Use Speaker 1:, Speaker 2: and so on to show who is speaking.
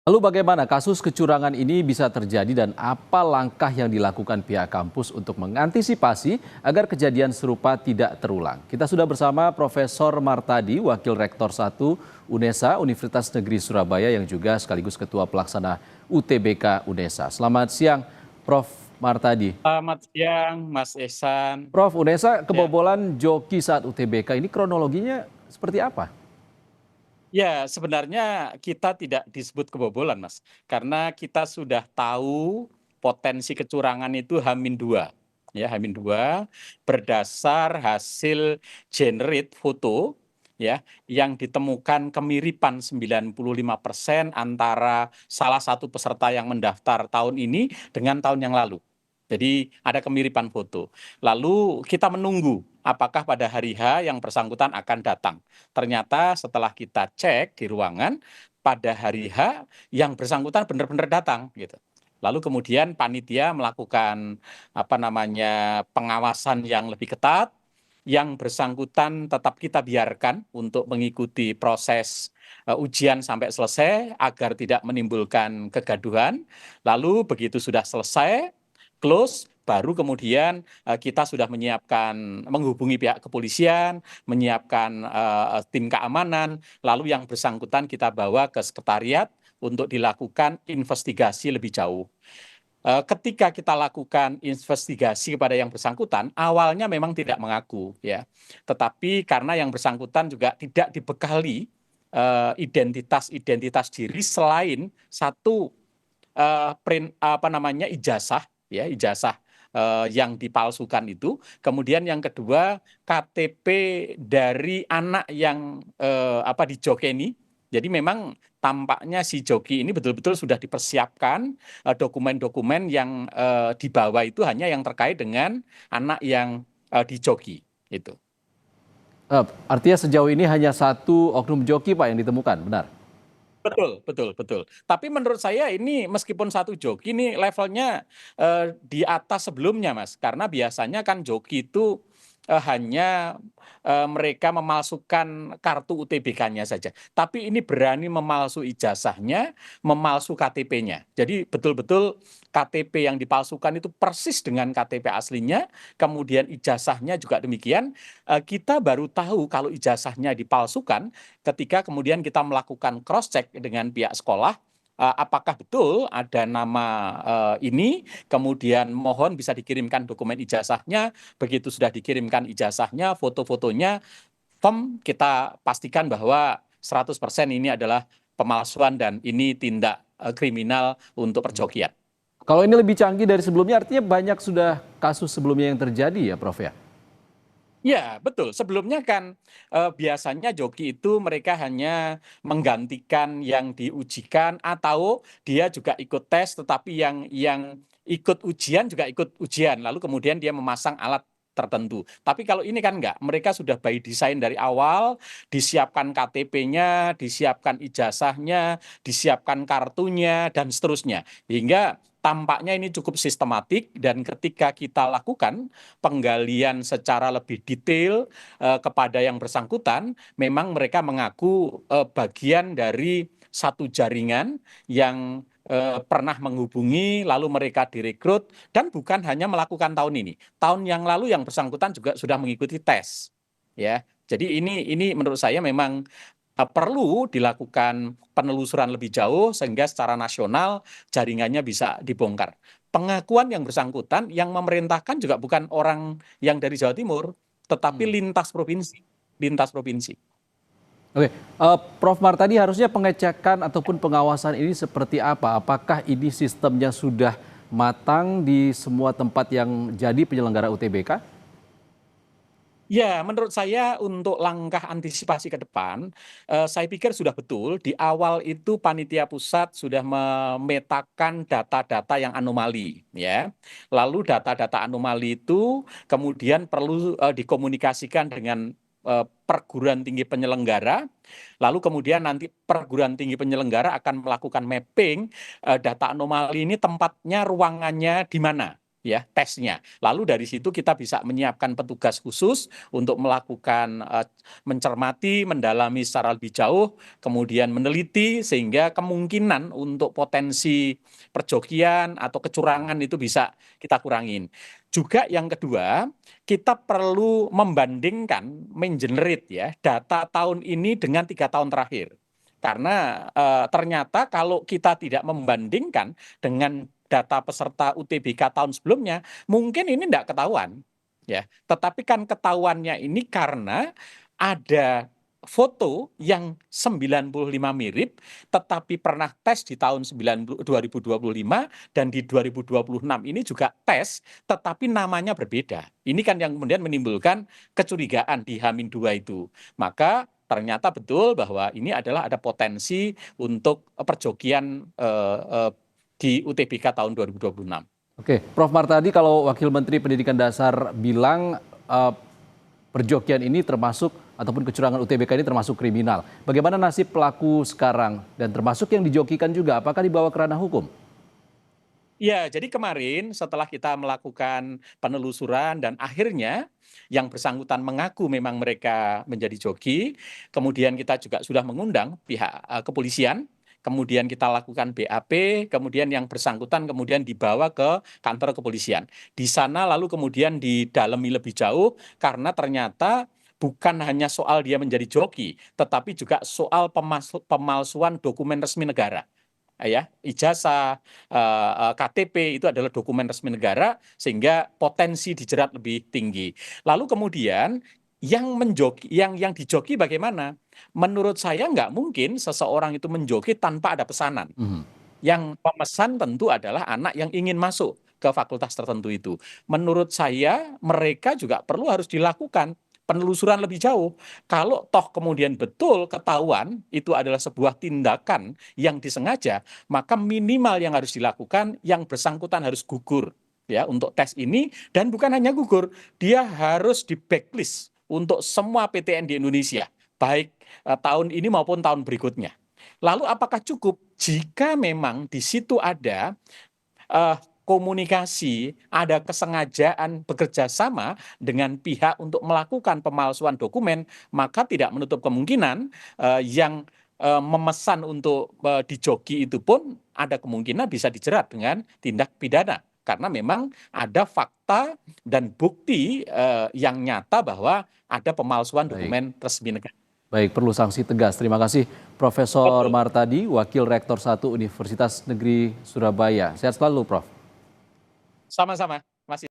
Speaker 1: Lalu bagaimana kasus kecurangan ini bisa terjadi dan apa langkah yang dilakukan pihak kampus untuk mengantisipasi agar kejadian serupa tidak terulang? Kita sudah bersama Profesor Martadi, Wakil Rektor 1 UNESA Universitas Negeri Surabaya yang juga sekaligus Ketua Pelaksana UTBK UNESA. Selamat siang, Prof. Martadi.
Speaker 2: Selamat siang, Mas Ihsan.
Speaker 1: Prof, UNESA
Speaker 2: Ya,
Speaker 1: kebobolan joki saat UTBK ini kronologinya seperti apa?
Speaker 2: ya sebenarnya kita tidak disebut kebobolan, Mas, karena kita sudah tahu potensi kecurangan itu H-2, ya H-2 berdasar hasil generate foto ya yang ditemukan kemiripan 95% antara salah satu peserta yang mendaftar tahun ini dengan tahun yang lalu. Jadi ada kemiripan foto. Lalu kita menunggu apakah pada hari H yang bersangkutan akan datang. Ternyata setelah kita cek di ruangan, pada hari H yang bersangkutan benar-benar datang gitu. Lalu kemudian panitia melakukan pengawasan yang lebih ketat, yang bersangkutan tetap kita biarkan untuk mengikuti proses ujian sampai selesai agar tidak menimbulkan kegaduhan. Lalu begitu sudah selesai, close, baru kemudian kita sudah menyiapkan menghubungi pihak kepolisian, menyiapkan tim keamanan, lalu yang bersangkutan kita bawa ke sekretariat untuk dilakukan investigasi lebih jauh. Ketika kita lakukan investigasi kepada yang bersangkutan, awalnya memang tidak mengaku, ya. Tetapi karena yang bersangkutan juga tidak dibekali identitas diri selain satu ijazah, ya ijazah yang dipalsukan itu. Kemudian yang kedua KTP dari anak yang dijokeni. Jadi memang tampaknya si joki ini betul-betul sudah dipersiapkan dokumen-dokumen yang dibawa itu hanya yang terkait dengan anak yang dijoki itu.
Speaker 1: Artinya sejauh ini hanya satu oknum joki, Pak, yang ditemukan, benar?
Speaker 2: Betul, betul, betul. Tapi menurut saya ini meskipun satu joki ini levelnya di atas sebelumnya, Mas. Karena biasanya kan joki itu hanya mereka memalsukan kartu UTBK-nya saja. Tapi ini berani memalsu ijazahnya, memalsu KTP-nya. Jadi betul-betul KTP yang dipalsukan itu persis dengan KTP aslinya, kemudian ijazahnya juga demikian. Kita baru tahu kalau ijazahnya dipalsukan ketika kemudian kita melakukan cross check dengan pihak sekolah, apakah betul ada nama ini, kemudian mohon bisa dikirimkan dokumen ijazahnya, begitu sudah dikirimkan ijazahnya, foto-fotonya, kita pastikan bahwa 100% ini adalah pemalsuan dan ini tindak kriminal untuk perjokian.
Speaker 1: Kalau ini lebih canggih dari sebelumnya, artinya banyak sudah kasus sebelumnya yang terjadi ya, Prof ya?
Speaker 2: Ya, betul. Sebelumnya kan biasanya joki itu mereka hanya menggantikan yang diujikan atau dia juga ikut tes, tetapi yang ikut ujian juga ikut ujian. Lalu kemudian dia memasang alat tertentu. Tapi kalau ini kan enggak, mereka sudah by design dari awal, disiapkan KTP-nya, disiapkan ijazahnya, disiapkan kartunya, dan seterusnya. Hingga tampaknya ini cukup sistematik dan ketika kita lakukan penggalian secara lebih detail kepada yang bersangkutan, memang mereka mengaku bagian dari satu jaringan yang pernah menghubungi, lalu mereka direkrut, dan bukan hanya melakukan tahun ini. Tahun yang lalu yang bersangkutan juga sudah mengikuti tes. Ya, jadi ini menurut saya memang perlu dilakukan penelusuran lebih jauh sehingga secara nasional jaringannya bisa dibongkar. Pengakuan yang bersangkutan yang memerintahkan juga bukan orang yang dari Jawa Timur, tetapi lintas provinsi, lintas provinsi.
Speaker 1: Oke, Prof Martadi, harusnya pengecekan ataupun pengawasan ini seperti apa? Apakah ini sistemnya sudah matang di semua tempat yang jadi penyelenggara UTBK?
Speaker 2: Ya, menurut saya untuk langkah antisipasi ke depan, saya pikir sudah betul di awal itu panitia pusat sudah memetakan data-data yang anomali, ya. Lalu data-data anomali itu kemudian perlu dikomunikasikan dengan perguruan tinggi penyelenggara, lalu kemudian nanti perguruan tinggi penyelenggara akan melakukan mapping data anomali ini tempatnya, ruangannya di mana. ya tesnya. Lalu dari situ kita bisa menyiapkan petugas khusus untuk melakukan mencermati, mendalami secara lebih jauh, kemudian meneliti sehingga kemungkinan untuk potensi perjokian atau kecurangan itu bisa kita kurangin. Juga yang kedua, kita perlu membandingkan, mengenerate ya data tahun ini dengan 3 tahun terakhir. Karena ternyata kalau kita tidak membandingkan dengan data peserta UTBK tahun sebelumnya, mungkin ini tidak ketahuan. Ya, tetapi kan ketahuannya ini karena ada foto yang 95 mirip, tetapi pernah tes di tahun 2025 dan di 2026 ini juga tes, tetapi namanya berbeda. Ini kan yang kemudian menimbulkan kecurigaan di H-2 itu. Maka ternyata betul bahwa ini adalah ada potensi untuk perjokian di UTBK tahun 2026.
Speaker 1: Oke, Prof. Martadi, kalau Wakil Menteri Pendidikan Dasar bilang perjokian ini termasuk ataupun kecurangan UTBK ini termasuk kriminal. Bagaimana nasib pelaku sekarang dan termasuk yang dijokikan juga, apakah dibawa ke ranah hukum?
Speaker 2: Ya, jadi kemarin setelah kita melakukan penelusuran dan akhirnya yang bersangkutan mengaku memang mereka menjadi joki, kemudian kita juga sudah mengundang pihak kepolisian, kemudian kita lakukan BAP, kemudian yang bersangkutan kemudian dibawa ke kantor kepolisian. Di sana lalu kemudian didalami lebih jauh karena ternyata bukan hanya soal dia menjadi joki, tetapi juga soal pemalsuan dokumen resmi negara. Ya, ijazah, KTP itu adalah dokumen resmi negara sehingga potensi dijerat lebih tinggi. Lalu kemudian yang dijoki bagaimana? Menurut saya nggak mungkin seseorang itu menjoki tanpa ada pesanan.
Speaker 1: Mhm.
Speaker 2: Yang pemesan tentu adalah anak yang ingin masuk ke fakultas tertentu itu. Menurut saya mereka juga perlu harus dilakukan penelusuran lebih jauh. Kalau toh kemudian betul ketahuan itu adalah sebuah tindakan yang disengaja, maka minimal yang harus dilakukan yang bersangkutan harus gugur ya untuk tes ini, dan bukan hanya gugur, dia harus di backlist untuk semua PTN di Indonesia, baik tahun ini maupun tahun berikutnya. Lalu apakah cukup jika memang di situ ada komunikasi, ada kesengajaan bekerja sama dengan pihak untuk melakukan pemalsuan dokumen, maka tidak menutup kemungkinan yang memesan untuk dijoki itu pun ada kemungkinan bisa dijerat dengan tindak pidana. Karena memang ada fakta dan bukti yang nyata bahwa ada pemalsuan
Speaker 1: Baik.
Speaker 2: dokumen resmi negara.
Speaker 1: Baik, perlu sanksi tegas. Terima kasih Profesor
Speaker 2: Betul.
Speaker 1: Martadi, Wakil Rektor 1 Universitas Negeri Surabaya. Sehat selalu, Prof.
Speaker 2: Sama-sama.